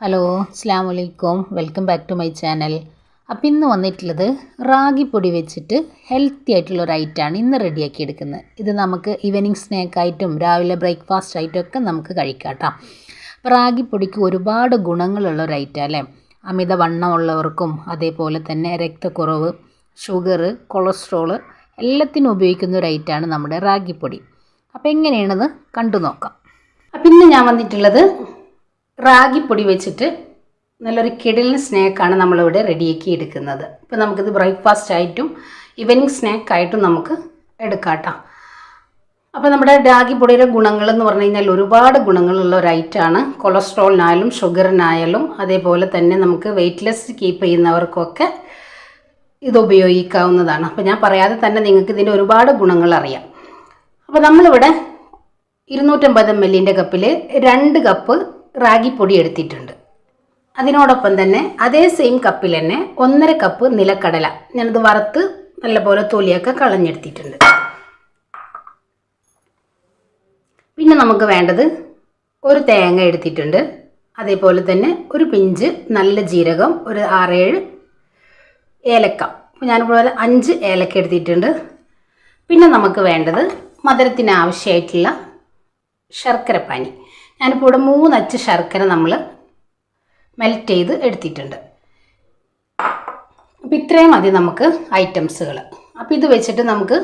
Hello അസ്സലാമു അലൈക്കും welcome back to my channel. അപ്പോൾ ഇന്ന് വന്നിട്ടുള്ളത് റാഗിപ്പൊടി വെച്ചിട്ട് ഹെൽത്തി ആയിട്ടുള്ള ഒരു ഐറ്റമാണ് ഇന്ന് റെഡിയാക്കി എടുക്കുന്നത്. ഇത് നമുക്ക് ഈവനിങ് സ്നാക്കായിട്ടും രാവിലെ ബ്രേക്ക്ഫാസ്റ്റ് ആയിട്ടും ഒക്കെ നമുക്ക് കഴിക്കാം കേട്ടോ. അപ്പോൾ റാഗിപ്പൊടിക്ക് ഒരുപാട് ഗുണങ്ങളുള്ള ഒരു ഐറ്റം അല്ലേ. അമിതവണ്ണമുള്ളവർക്കും അതേപോലെ തന്നെ രക്തക്കുറവ്, ഷുഗർ, കൊളസ്ട്രോൾ എല്ലാത്തിനും ഉപയോഗിക്കുന്ന ഒരു ഐറ്റമാണ് നമ്മുടെ റാഗിപ്പൊടി. അപ്പോൾ എങ്ങനെയാണെന്ന് കണ്ടു നോക്കാം. അപ്പോൾ ഇന്ന് ഞാൻ വന്നിട്ടുള്ളത് റാഗിപ്പൊടി വെച്ചിട്ട് നല്ലൊരു കിടിലൻ സ്നാക്കാണ് നമ്മളിവിടെ റെഡിയാക്കി എടുക്കുന്നത്. ഇപ്പോൾ നമുക്കിത് ബ്രേക്ക്ഫാസ്റ്റ് ആയിട്ടും ഈവനിങ് സ്നാക്കായിട്ടും നമുക്ക് എടുക്കാം കേട്ടോ. അപ്പോൾ നമ്മുടെ റാഗിപ്പൊടിയുടെ ഗുണങ്ങളെന്ന് പറഞ്ഞു കഴിഞ്ഞാൽ ഒരുപാട് ഗുണങ്ങളുള്ള ഒരു ഐറ്റമാണ്. കൊളസ്ട്രോളിനായാലും ഷുഗറിനായാലും അതേപോലെ തന്നെ നമുക്ക് വെയ്റ്റ്ലെസ് കീപ്പ് ചെയ്യുന്നവർക്കൊക്കെ ഇത് ഉപയോഗിക്കാവുന്നതാണ്. അപ്പോൾ ഞാൻ പറയാതെ തന്നെ നിങ്ങൾക്ക് ഇതിൻ്റെ ഒരുപാട് ഗുണങ്ങൾ അറിയാം. അപ്പോൾ നമ്മളിവിടെ 250 ml കപ്പിൽ 2 കപ്പ് റാഗിപ്പൊടി എടുത്തിട്ടുണ്ട്. അതിനോടൊപ്പം തന്നെ അതേ സെയിം കപ്പിൽ തന്നെ 1.5 കപ്പ് നിലക്കടല ഞാനത് വറുത്ത് നല്ലപോലെ തൊലിയൊക്കെ കളഞ്ഞെടുത്തിട്ടുണ്ട്. പിന്നെ നമുക്ക് വേണ്ടത് ഒരു തേങ്ങ എടുത്തിട്ടുണ്ട്. അതേപോലെ തന്നെ ഒരു പിഞ്ച് നല്ല ജീരകം, ഒരു 6-7 ഏലക്ക. ഞാനിപ്പോൾ 5 ഏലക്ക എടുത്തിട്ടുണ്ട്. പിന്നെ നമുക്ക് വേണ്ടത് മധുരത്തിന് ആവശ്യമായിട്ടുള്ള ശർക്കരപ്പാനി. ഞാനിപ്പോൾ ഇവിടെ 3 അച്ച് ശർക്കര നമ്മൾ മെൽറ്റ് ചെയ്ത് എടുത്തിട്ടുണ്ട്. അപ്പോൾ ഇത്രയും മതി നമുക്ക് ഐറ്റംസുകൾ. അപ്പോൾ ഇത് വെച്ചിട്ട് നമുക്ക്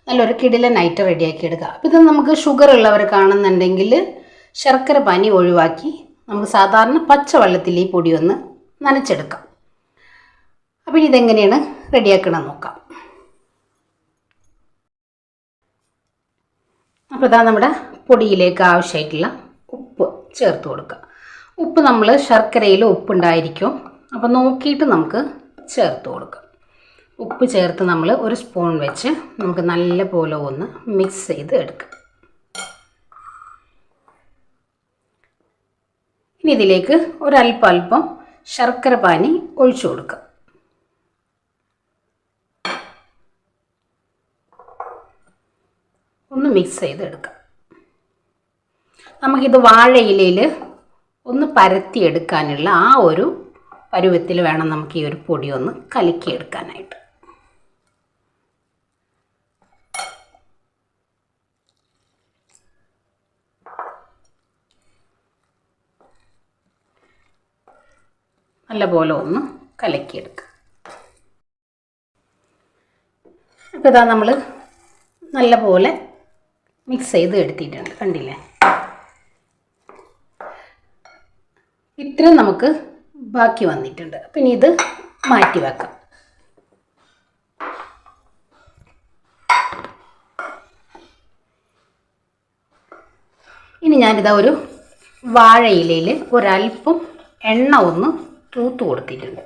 നല്ലൊരു കിടിലൻ ഐറ്റം റെഡിയാക്കി എടുക്കാം. അപ്പോൾ ഇത് നമുക്ക് ഷുഗർ ഉള്ളവർ കാണുന്നുണ്ടെങ്കിൽ ശർക്കര പാനി ഒഴിവാക്കി നമുക്ക് സാധാരണ പച്ചവെള്ളത്തിൽ ഈ പൊടി ഒന്ന് നനച്ചെടുക്കാം. അപ്പോൾ ഇതെങ്ങനെയാണ് റെഡിയാക്കണമെന്ന് നോക്കാം. അപ്പോൾ ഇതാ നമ്മുടെ പൊടിയിലേക്ക് ആവശ്യമായിട്ടുള്ള ഉപ്പ് ചേർത്ത് കൊടുക്കുക. ഉപ്പ് നമ്മൾ ശർക്കരയിൽ ഉപ്പുണ്ടായിരിക്കും, അപ്പോൾ നോക്കിയിട്ട് നമുക്ക് ചേർത്ത് കൊടുക്കാം. ഉപ്പ് ചേർത്ത് നമ്മൾ ഒരു സ്പൂൺ വെച്ച് നമുക്ക് നല്ല പോലെ ഒന്ന് മിക്സ് ചെയ്ത് എടുക്കാം. ഇനി ഇതിലേക്ക് ഒരല്പം ശർക്കര പാനി ഒഴിച്ചു കൊടുക്കുക. ഒന്ന് മിക്സ് ചെയ്ത് എടുക്കാം. നമുക്കിത് വാഴയിലയിൽ ഒന്ന് പരത്തിയെടുക്കാനുള്ള ആ ഒരു പരുവത്തിൽ വേണം നമുക്ക് ഈ ഒരു പൊടി ഒന്ന് കലക്കിയെടുക്കാനായിട്ട്. നല്ലപോലെ ഒന്ന് കലക്കിയെടുക്കുക. അപ്പോൾ ഇതാ നമ്മൾ നല്ലപോലെ മിക്സ് ചെയ്ത് എടുത്തിട്ടുണ്ട്, കണ്ടില്ലേ. ഇത്രയും നമുക്ക് ബാക്കി വന്നിട്ടുണ്ട്. പിന്നെ ഇത് മാറ്റി വെക്കാം. ഇനി ഞാനിതാ ഒരു വാഴയിലയിൽ ഒരല്പം എണ്ണ ഒന്ന് തൂത്ത് കൊടുത്തിട്ടുണ്ട്.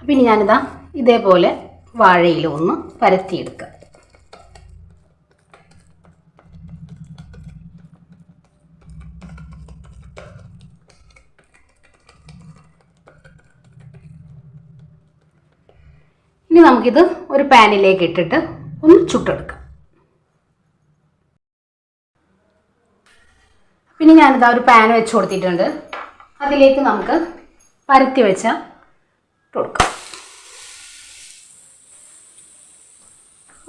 പിന്നെ ഞാനിതാ ഇതേപോലെ വാഴയില ഒന്ന് പരത്തിയെടുക്കുക. ഇനി നമുക്കിത് ഒരു പാനിലേക്ക് ഇട്ടിട്ട് ഒന്ന് ചുട്ടെടുക്കാം. പിന്നെ ഞാനിതാ ഒരു പാൻ വെച്ച് കൊടുത്തിട്ടുണ്ട്. അതിലേക്ക് നമുക്ക് പരത്തി വെച്ച കൊടുക്കാം.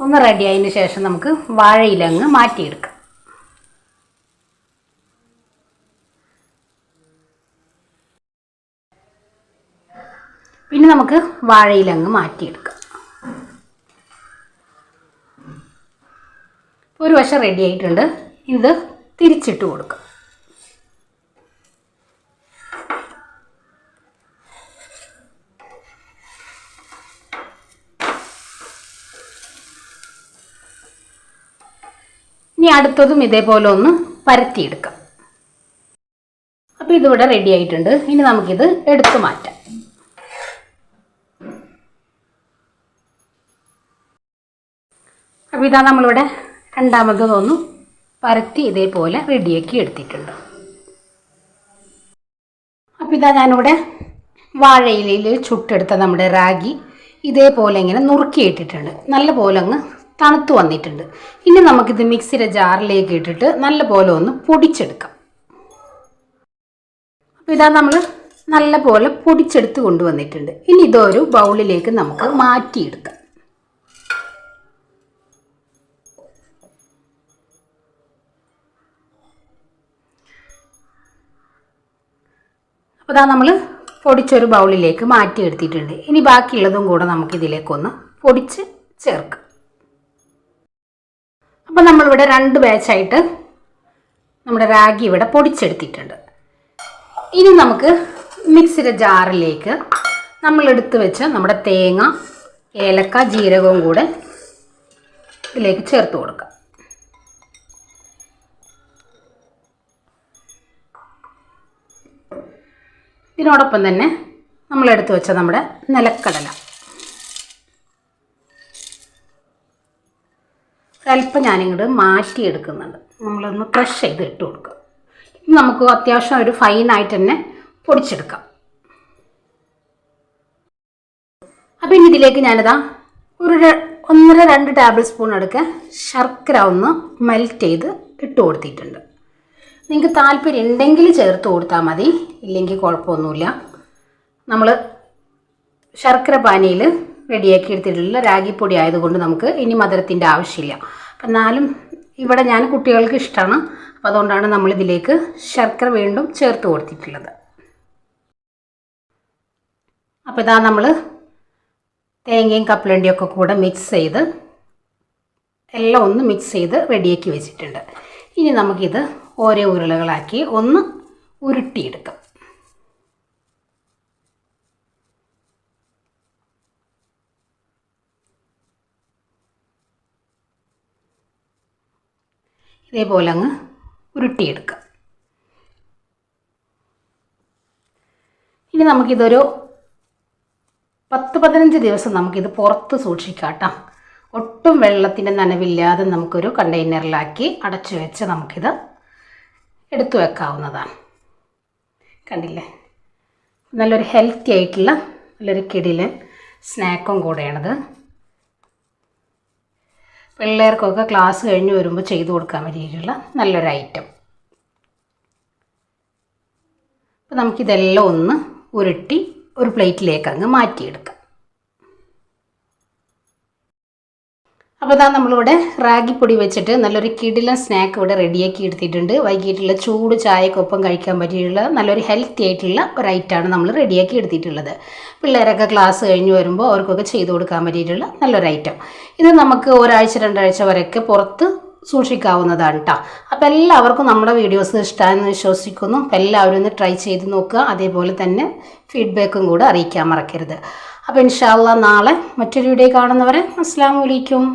ഒന്ന് റെഡി ആയതിന് ശേഷം നമുക്ക് വാഴയിലങ്ങ് മാറ്റിയെടുക്കാം. പിന്നെ നമുക്ക് വാഴയിലങ്ങ് മാറ്റിയെടുക്കാം. ഒരു വശം റെഡി ആയിട്ടുണ്ട്. ഇത് തിരിച്ചിട്ട് കൊടുക്കാം. ഇനി അടുത്തതും ഇതേപോലെ ഒന്ന് പരത്തിയെടുക്കാം. അപ്പോൾ ഇതിവിടെ റെഡി ആയിട്ടുണ്ട്. ഇനി നമുക്കിത് എടുത്തു മാറ്റാം. അപ്പോൾ ഇതാ നമ്മളിവിടെ രണ്ടാമതൊന്ന് പരത്തി ഇതേപോലെ റെഡിയാക്കി എടുത്തിട്ടുണ്ട്. അപ്പോൾ ഇതാ ഞാനിവിടെ വാഴയിലയിൽ ചുട്ടെടുത്ത നമ്മുടെ റാഗി ഇതേപോലെ ഇങ്ങനെ നുറുക്കിയിട്ടിട്ടുണ്ട്. നല്ല പോലെ അങ്ങ് തണുത്ത് വന്നിട്ടുണ്ട്. ഇനി നമുക്കിത് മിക്സിയുടെ ജാറിലേക്ക് ഇട്ടിട്ട് നല്ല പോലെ ഒന്ന് പൊടിച്ചെടുക്കാം. അപ്പോൾ ഇതാ നമ്മൾ നല്ല പോലെ പൊടിച്ചെടുത്ത് കൊണ്ടുവന്നിട്ടുണ്ട്. ഇനി ഇതൊരു ബൗളിലേക്ക് നമുക്ക് മാറ്റിയെടുക്കാം. അപ്പോൾ ഇതാ നമ്മൾ പൊടിച്ചൊരു ബൗളിലേക്ക് മാറ്റിയെടുത്തിട്ടുണ്ട്. ഇനി ബാക്കിയുള്ളതും കൂടെ നമുക്കിതിലേക്കൊന്ന് പൊടിച്ച് ചേർക്കാം. അപ്പോൾ നമ്മളിവിടെ 2 ബാച്ചായിട്ട് നമ്മുടെ റാഗി ഇവിടെ പൊടിച്ചെടുത്തിട്ടുണ്ട്. ഇനി നമുക്ക് മിക്സിയുടെ ജാറിലേക്ക് നമ്മൾ എടുത്ത് വെച്ച നമ്മുടെ തേങ്ങ, ഏലക്ക, ജീരകവും കൂടെ ഇതിലേക്ക് ചേർത്ത് കൊടുക്കാം. ഇതിനോടൊപ്പം തന്നെ നമ്മളെടുത്ത് വെച്ച നമ്മുടെ നിലക്കടല ഒരല്പം ഞാനിങ്ങോട്ട് മാറ്റിയെടുക്കുന്നുണ്ട്. നമ്മളൊന്ന് ക്രഷ് ചെയ്ത് ഇട്ട് കൊടുക്കുക. നമുക്ക് അത്യാവശ്യം ഒരു ഫൈനായിട്ട് തന്നെ പൊടിച്ചെടുക്കാം. അപ്പോൾ ഇനി ഇതിലേക്ക് ഞാനിതാ ഒരു 1.5-2 ടേബിൾ സ്പൂൺ എടുക്കുക ശർക്കര ഒന്ന് മെൽറ്റ് ചെയ്ത് ഇട്ട് കൊടുത്തിട്ടുണ്ട്. നിങ്ങൾക്ക് താല്പര്യം ഉണ്ടെങ്കിൽ ചേർത്ത് കൊടുത്താൽ മതി, ഇല്ലെങ്കിൽ കുഴപ്പമൊന്നുമില്ല. നമ്മൾ ശർക്കര പാനിയിൽ റെഡിയാക്കി എടുത്തിട്ടുള്ള റാഗിപ്പൊടി ആയതുകൊണ്ട് നമുക്ക് ഇനി മധുരത്തിൻ്റെ ആവശ്യമില്ല. അപ്പം എന്നാലും ഇവിടെ ഞാൻ കുട്ടികൾക്ക് ഇഷ്ടമാണ്, അപ്പോൾ അതുകൊണ്ടാണ് നമ്മളിതിലേക്ക് ശർക്കര വീണ്ടും ചേർത്ത് കൊടുത്തിട്ടുള്ളത്. അപ്പോൾ ഇതാ നമ്മൾ തേങ്ങയും കപ്പലണ്ടിയൊക്കെ കൂടെ മിക്സ് ചെയ്ത് എല്ലാം ഒന്ന് മിക്സ് ചെയ്ത് റെഡിയാക്കി വെച്ചിട്ടുണ്ട്. ഇനി നമുക്കിത് ഓരോ ഉരുളകളാക്കി ഒന്ന് ഉരുട്ടിയെടുക്കാം. ഇതേപോലെ അങ്ങ് ഉരുട്ടിയെടുക്കാം. ഇനി നമുക്കിതൊരു 10-15 ദിവസം നമുക്കിത് പുറത്ത് സൂക്ഷിക്കാം കേട്ടോ. ഒട്ടും വെള്ളത്തിൻ്റെ നനവില്ലാതെ നമുക്കൊരു കണ്ടെയ്നറിലാക്കി അടച്ചു വെച്ച് നമുക്കിത് എടുത്തു വെക്കാവുന്നതാണ്. കണ്ടില്ലേ, നല്ലൊരു ഹെൽത്തി ആയിട്ടുള്ള നല്ലൊരു കിടിലൻ സ്നാക്കും കൂടെയാണിത്. പിള്ളേർക്കൊക്കെ ക്ലാസ് കഴിഞ്ഞ് വരുമ്പോൾ ചെയ്തു കൊടുക്കാൻ പറ്റിയിട്ടുള്ള നല്ലൊരു ഐറ്റം. അപ്പോൾ നമുക്കിതെല്ലാം ഒന്ന് ഉരുട്ടി ഒരു പ്ലേറ്റിലേക്ക് അങ്ങ് മാറ്റിയെടുക്കാം. അപ്പോൾ ഇതാ നമ്മളിവിടെ റാഗിപ്പൊടി വെച്ചിട്ട് നല്ലൊരു കിടിലൻ സ്നാക്ക് ഇവിടെ റെഡിയാക്കി എടുത്തിട്ടുണ്ട്. വൈകിട്ടുള്ള ചൂട് ചായക്കൊപ്പം കഴിക്കാൻ പറ്റിയിട്ടുള്ള നല്ലൊരു ഹെൽത്തി ആയിട്ടുള്ള ഒരു ഐറ്റമാണ് നമ്മൾ റെഡിയാക്കി എടുത്തിട്ടുള്ളത്. പിള്ളേരൊക്കെ ക്ലാസ് കഴിഞ്ഞ് വരുമ്പോൾ അവർക്കൊക്കെ ചെയ്തു കൊടുക്കാൻ പറ്റിയിട്ടുള്ള നല്ലൊരു ഐറ്റം. ഇത് നമുക്ക് 1-2 ആഴ്ച വരെയൊക്കെ പുറത്ത് സൂക്ഷിക്കാവുന്നതാണ് കേട്ടോ. അപ്പോൾ എല്ലാവർക്കും നമ്മുടെ വീഡിയോസ് ഇഷ്ടമാണെന്ന് വിശ്വസിക്കുന്നു. അപ്പോൾ എല്ലാവരും ഒന്ന് ട്രൈ ചെയ്ത് നോക്കുക. അതേപോലെ തന്നെ ഫീഡ്ബാക്കും കൂടെ അറിയിക്കാൻ മറക്കരുത്. അപ്പോൾ ഇൻഷാ അല്ലാഹ് നാളെ മറ്റൊരു വീഡിയോ കാണുന്നവരെ അസ്സലാമു അലൈക്കും.